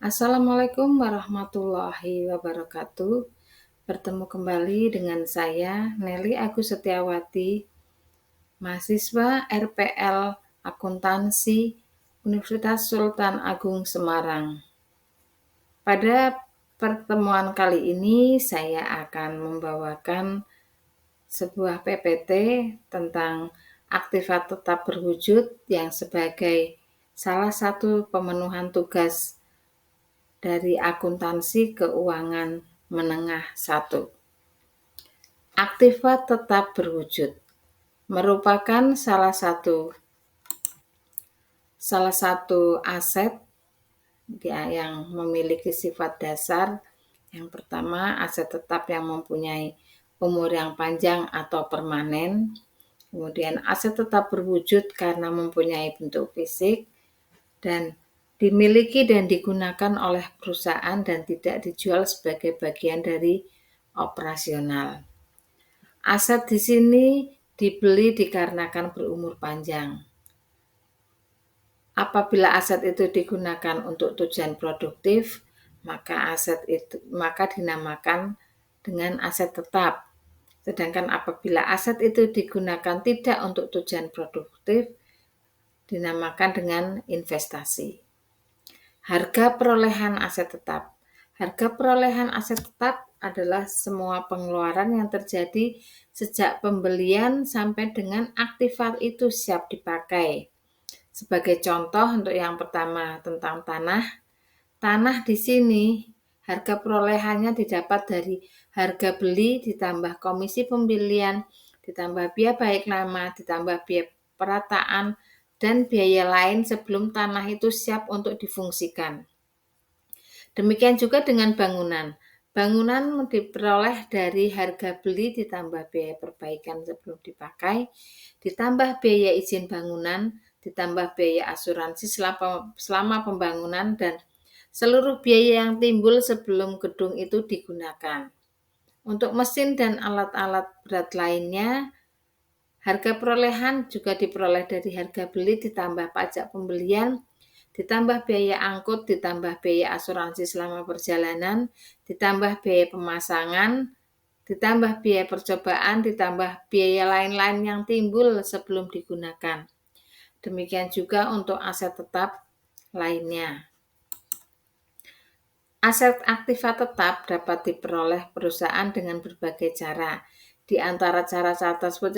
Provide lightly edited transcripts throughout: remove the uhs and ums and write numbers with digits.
Assalamualaikum warahmatullahi wabarakatuh. Bertemu kembali dengan saya, Nelly Agus Setiawati, mahasiswa RPL Akuntansi Universitas Sultan Agung Semarang. Pada pertemuan kali ini, saya akan membawakan sebuah PPT tentang aktifat tetap berwujud yang sebagai salah satu pemenuhan tugas dari akuntansi keuangan menengah 1. Aktifat tetap berwujud merupakan salah satu aset yang memiliki sifat dasar. Yang pertama, aset tetap yang mempunyai umur yang panjang atau permanen. Kemudian aset tetap berwujud karena mempunyai bentuk fisik dan dimiliki dan digunakan oleh perusahaan dan tidak dijual sebagai bagian dari operasional. Aset di sini dibeli dikarenakan berumur panjang. Apabila aset itu digunakan untuk tujuan produktif, maka dinamakan dengan aset tetap. Sedangkan apabila aset itu digunakan tidak untuk tujuan produktif, dinamakan dengan investasi. Harga perolehan aset tetap. Harga perolehan aset tetap adalah semua pengeluaran yang terjadi sejak pembelian sampai dengan aktifat itu siap dipakai. Sebagai contoh untuk yang pertama tentang tanah. Tanah di sini harga perolehannya didapat dari harga beli ditambah komisi pembelian, ditambah biaya baik nama, ditambah biaya perataan, dan biaya lain sebelum tanah itu siap untuk difungsikan. Demikian juga dengan bangunan. Bangunan diperoleh dari harga beli ditambah biaya perbaikan sebelum dipakai, ditambah biaya izin bangunan, ditambah biaya asuransi selama pembangunan, dan seluruh biaya yang timbul sebelum gedung itu digunakan. Untuk mesin dan alat-alat berat lainnya, harga perolehan juga diperoleh dari harga beli ditambah pajak pembelian, ditambah biaya angkut, ditambah biaya asuransi selama perjalanan, ditambah biaya pemasangan, ditambah biaya percobaan, ditambah biaya lain-lain yang timbul sebelum digunakan. Demikian juga untuk aset tetap lainnya. Aset aktifat tetap dapat diperoleh perusahaan dengan berbagai cara. Di antara cara-cara tersebut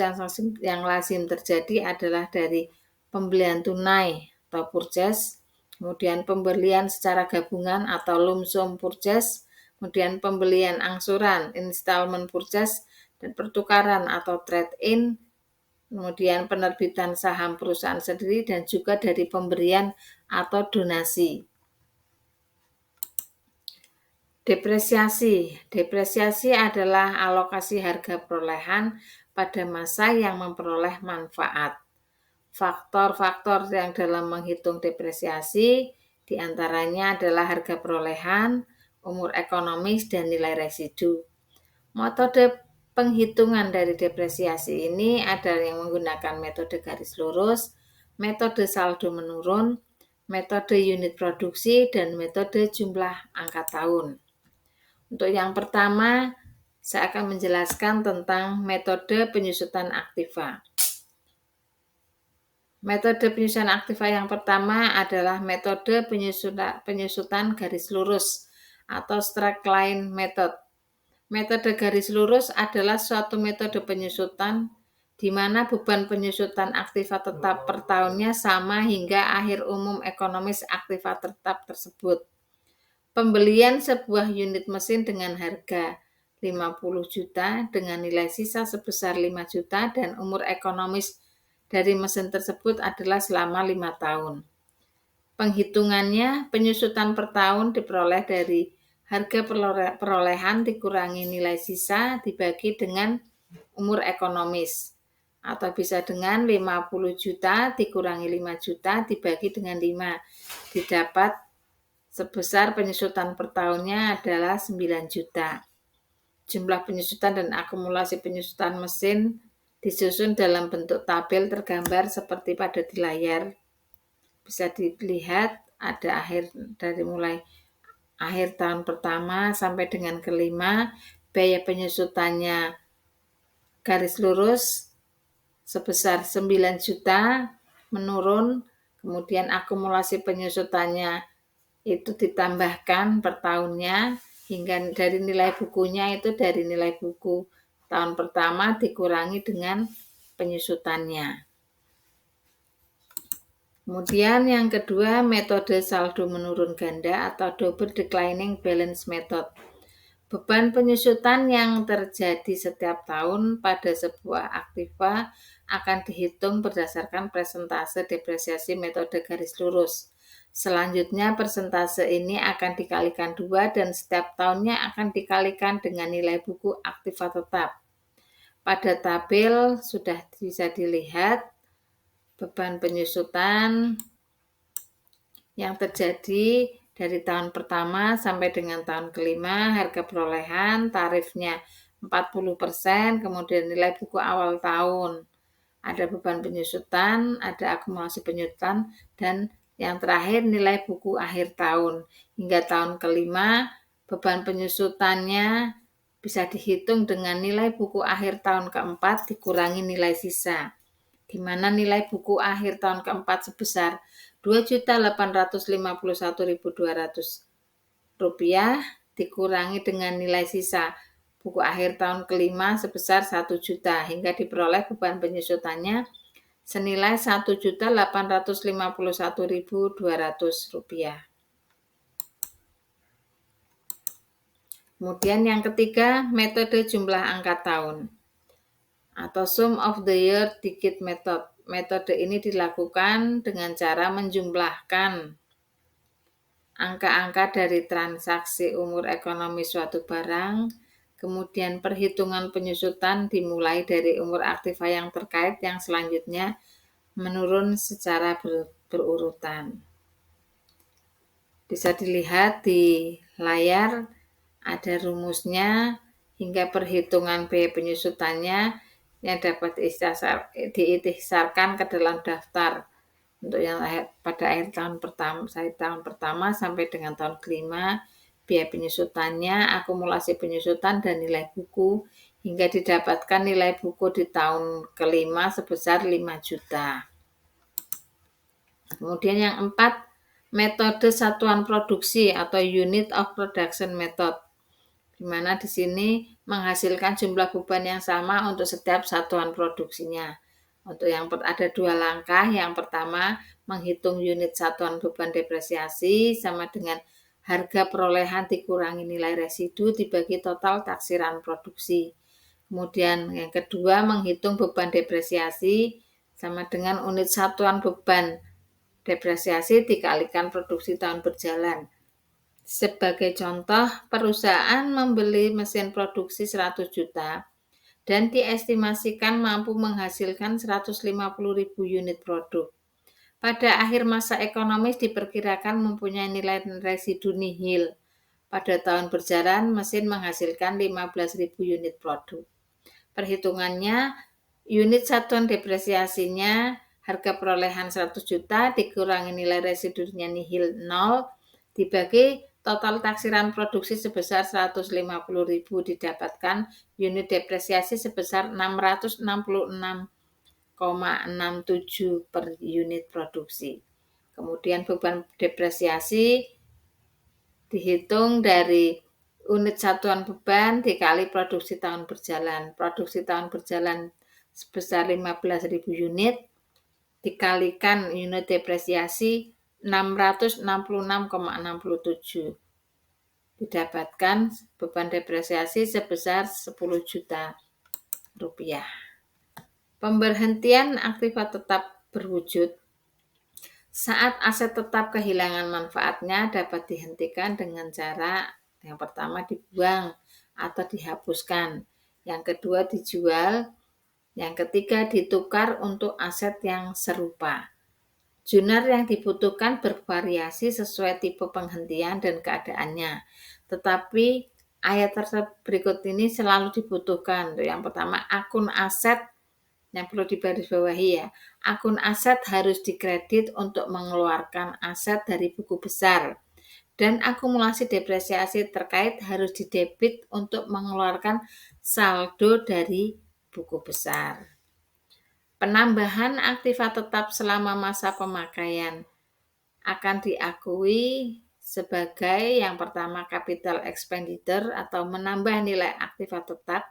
yang lazim terjadi adalah dari pembelian tunai atau purchase, kemudian pembelian secara gabungan atau lump sum purchase, kemudian pembelian angsuran installment purchase, dan pertukaran atau trade-in, kemudian penerbitan saham perusahaan sendiri, dan juga dari pemberian atau donasi. Depresiasi adalah alokasi harga perolehan pada masa yang memperoleh manfaat. Faktor-faktor yang dalam menghitung depresiasi diantaranya adalah harga perolehan, umur ekonomis, dan nilai residu. Metode penghitungan dari depresiasi ini adalah yang menggunakan metode garis lurus, metode saldo menurun, metode unit produksi, dan metode jumlah angka tahun. Untuk yang pertama, saya akan menjelaskan tentang metode penyusutan aktiva. Metode penyusutan aktiva yang pertama adalah metode penyusutan garis lurus atau straight line method. Metode garis lurus adalah suatu metode penyusutan di mana beban penyusutan aktiva tetap per tahunnya sama hingga akhir umum ekonomis aktiva tetap tersebut. Pembelian sebuah unit mesin dengan harga 50 juta dengan nilai sisa sebesar 5 juta dan umur ekonomis dari mesin tersebut adalah selama 5 tahun. Penghitungannya, penyusutan per tahun diperoleh dari harga perolehan dikurangi nilai sisa dibagi dengan umur ekonomis. Atau bisa dengan 50 juta dikurangi 5 juta dibagi dengan 5. Didapat sebesar penyusutan per tahunnya adalah 9 juta. Jumlah penyusutan dan akumulasi penyusutan mesin disusun dalam bentuk tabel tergambar seperti pada di layar. Bisa dilihat ada mulai akhir tahun pertama sampai dengan kelima, biaya penyusutannya garis lurus sebesar 9 juta menurun, kemudian akumulasi penyusutannya itu ditambahkan per tahunnya hingga dari nilai bukunya itu dari nilai buku tahun pertama dikurangi dengan penyusutannya. Kemudian yang kedua, metode saldo menurun ganda atau double declining balance method. Beban penyusutan yang terjadi setiap tahun pada sebuah aktiva akan dihitung berdasarkan persentase depresiasi metode garis lurus. Selanjutnya persentase ini akan dikalikan 2 dan setiap tahunnya akan dikalikan dengan nilai buku aktiva tetap. Pada tabel sudah bisa dilihat beban penyusutan yang terjadi dari tahun pertama sampai dengan tahun kelima, harga perolehan, tarifnya 40%, kemudian nilai buku awal tahun, ada beban penyusutan, ada akumulasi penyusutan, dan yang terakhir nilai buku akhir tahun. Hingga tahun kelima, beban penyusutannya bisa dihitung dengan nilai buku akhir tahun keempat dikurangi nilai sisa, di mana nilai buku akhir tahun keempat sebesar Rp2.851.200 dikurangi dengan nilai sisa buku akhir tahun kelima sebesar 1 juta hingga diperoleh beban penyusutannya senilai Rp1.851.200. Kemudian yang ketiga, metode jumlah angka tahun atau sum of the year digit method. Metode ini dilakukan dengan cara menjumlahkan angka-angka dari transaksi umur ekonomi suatu barang, kemudian perhitungan penyusutan dimulai dari umur aktiva yang terkait yang selanjutnya menurun secara berurutan. Bisa dilihat di layar ada rumusnya hingga perhitungan biaya penyusutannya yang dapat diikhtisarkan ke dalam daftar untuk yang pada akhir tahun pertama sampai dengan tahun kelima, biaya penyusutannya, akumulasi penyusutan dan nilai buku hingga didapatkan nilai buku di tahun kelima sebesar 5 juta. Kemudian yang 4, metode satuan produksi atau unit of production method, di mana di sini menghasilkan jumlah beban yang sama untuk setiap satuan produksinya. Untuk yang ada 2 langkah. Yang pertama, menghitung unit satuan beban depresiasi sama dengan harga perolehan dikurangi nilai residu dibagi total taksiran produksi. Kemudian yang kedua, menghitung beban depresiasi sama dengan unit satuan beban depresiasi dikalikan produksi tahun berjalan. Sebagai contoh, perusahaan membeli mesin produksi 100 juta dan diestimasikan mampu menghasilkan 150.000 unit produk. Pada akhir masa ekonomis diperkirakan mempunyai nilai residu nihil. Pada tahun berjalan, mesin menghasilkan 15.000 unit produk. Perhitungannya, unit satuan depresiasinya harga perolehan 100 juta dikurangi nilai residunya nihil 0 dibagi total taksiran produksi sebesar 150.000 didapatkan unit depresiasi sebesar 666,67 per unit produksi. Kemudian beban depresiasi dihitung dari unit satuan beban dikali produksi tahun berjalan. Produksi tahun berjalan sebesar 15.000 unit dikalikan unit depresiasi 666,67. Didapatkan beban depresiasi sebesar 10 juta rupiah. Pemberhentian aktiva tetap berwujud saat aset tetap kehilangan manfaatnya dapat dihentikan dengan cara yang pertama dibuang atau dihapuskan, yang kedua dijual, yang ketiga ditukar untuk aset yang serupa. Junar yang dibutuhkan bervariasi sesuai tipe penghentian dan keadaannya. Tetapi ayat berikut ini selalu dibutuhkan. Yang pertama, akun aset yang perlu digarisbawahi ya. Akun aset harus dikredit untuk mengeluarkan aset dari buku besar dan akumulasi depresiasi terkait harus didebit untuk mengeluarkan saldo dari buku besar. Penambahan aktiva tetap selama masa pemakaian akan diakui sebagai yang pertama capital expenditure atau menambah nilai aktiva tetap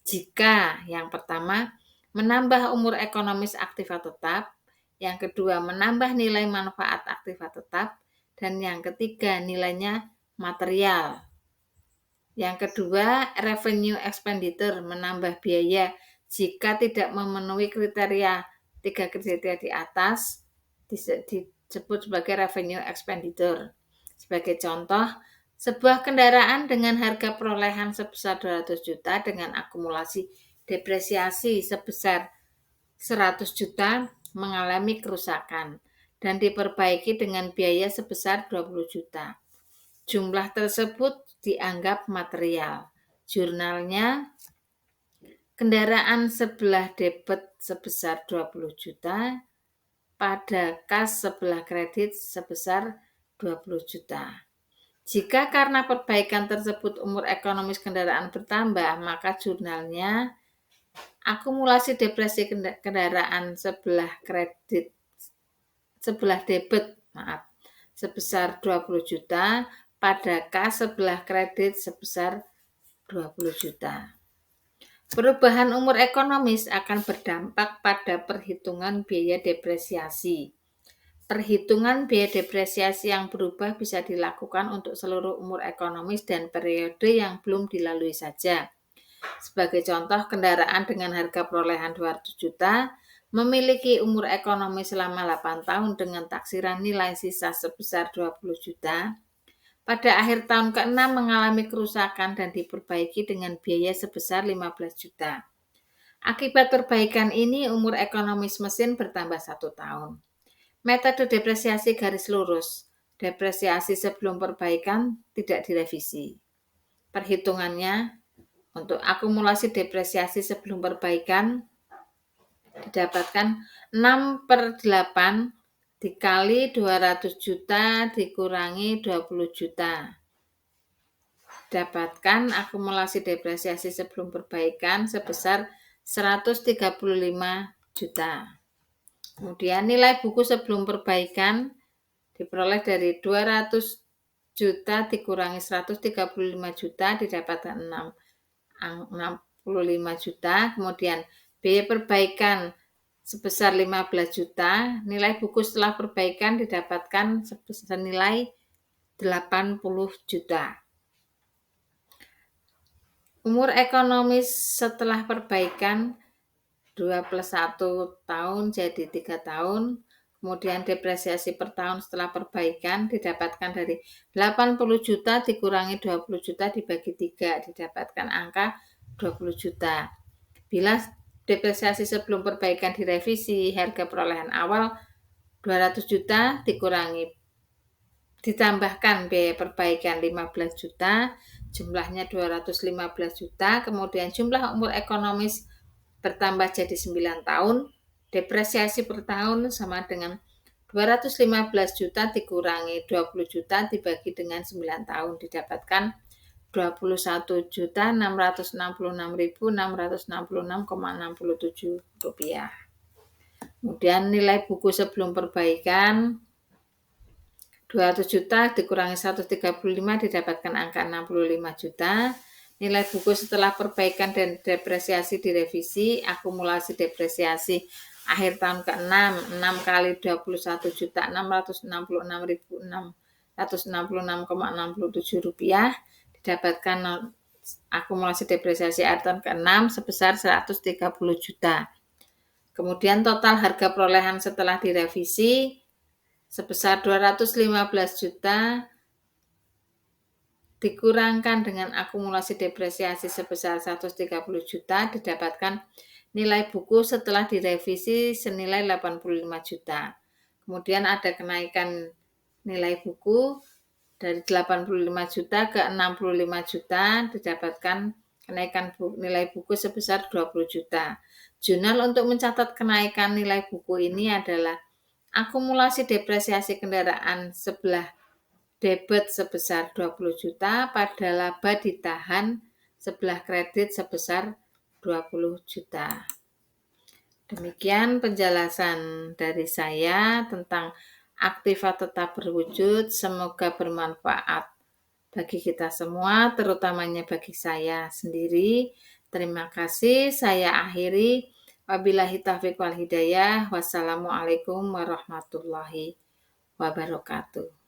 jika yang pertama menambah umur ekonomis aktiva tetap, yang kedua menambah nilai manfaat aktiva tetap, dan yang ketiga nilainya material. Yang kedua revenue expenditure menambah biaya jika tidak memenuhi kriteria 3 kriteria di atas disebut sebagai revenue expenditure. Sebagai contoh, sebuah kendaraan dengan harga perolehan sebesar 200 juta dengan akumulasi depresiasi sebesar 100 juta mengalami kerusakan dan diperbaiki dengan biaya sebesar 20 juta. Jumlah tersebut dianggap material. Jurnalnya, kendaraan sebelah debit sebesar 20 juta pada kas sebelah kredit sebesar 20 juta. Jika karena perbaikan tersebut umur ekonomis kendaraan bertambah, maka jurnalnya akumulasi depresi kendaraan sebelah debit sebesar 20 juta pada kas sebelah kredit sebesar 20 juta. Perubahan umur ekonomis akan berdampak pada perhitungan biaya depresiasi. Perhitungan biaya depresiasi yang berubah bisa dilakukan untuk seluruh umur ekonomis dan periode yang belum dilalui saja. Sebagai contoh, kendaraan dengan harga perolehan 200 juta memiliki umur ekonomi selama 8 tahun dengan taksiran nilai sisa sebesar 20 juta. Pada akhir tahun ke-6 mengalami kerusakan dan diperbaiki dengan biaya sebesar 15 juta. Akibat perbaikan ini, umur ekonomis mesin bertambah 1 tahun. Metode depresiasi garis lurus. Depresiasi sebelum perbaikan tidak direvisi. Perhitungannya, untuk akumulasi depresiasi sebelum perbaikan didapatkan 6/8 dikali 200 juta dikurangi 20 juta. Dapatkan akumulasi depresiasi sebelum perbaikan sebesar 135 juta. Kemudian nilai buku sebelum perbaikan diperoleh dari 200 juta dikurangi 135 juta didapatkan 65 juta. Kemudian biaya perbaikan sebesar 15 juta, nilai buku setelah perbaikan didapatkan senilai 80 juta. Umur ekonomis setelah perbaikan 2 plus 1 tahun jadi 3 tahun. Kemudian depresiasi per tahun setelah perbaikan didapatkan dari 80 juta dikurangi 20 juta dibagi 3 didapatkan angka 20 juta. Bila depresiasi sebelum perbaikan direvisi, harga perolehan awal 200 juta ditambahkan biaya perbaikan 15 juta, jumlahnya 215 juta, kemudian jumlah umur ekonomis bertambah jadi 9 tahun, depresiasi per tahun sama dengan 215 juta dikurangi 20 juta dibagi dengan 9 tahun didapatkan 21.666.666,67 rupiah. Kemudian nilai buku sebelum perbaikan 200 juta dikurangi 135 didapatkan angka 65 juta. Nilai buku setelah perbaikan dan depresiasi direvisi, akumulasi depresiasi akhir tahun ke-6, 6 kali 21 juta 666.666,67 rupiah didapatkan akumulasi depresiasi akhir tahun ke-6 sebesar 130 juta. Kemudian total harga perolehan setelah direvisi sebesar 215 juta dikurangkan dengan akumulasi depresiasi sebesar 130 juta didapatkan nilai buku setelah direvisi senilai 85 juta. Kemudian ada kenaikan nilai buku dari 85 juta ke 65 juta didapatkan kenaikan nilai buku sebesar 20 juta. Jurnal untuk mencatat kenaikan nilai buku ini adalah akumulasi depresiasi kendaraan sebelah debit sebesar 20 juta, pada laba ditahan sebelah kredit sebesar 20 juta. Demikian penjelasan dari saya tentang Aktiva Tetap Berwujud. Semoga bermanfaat bagi kita semua, terutamanya bagi saya sendiri. Terima kasih, saya akhiri. Wabillahi taufiq wal hidayah. Wassalamualaikum warahmatullahi wabarakatuh.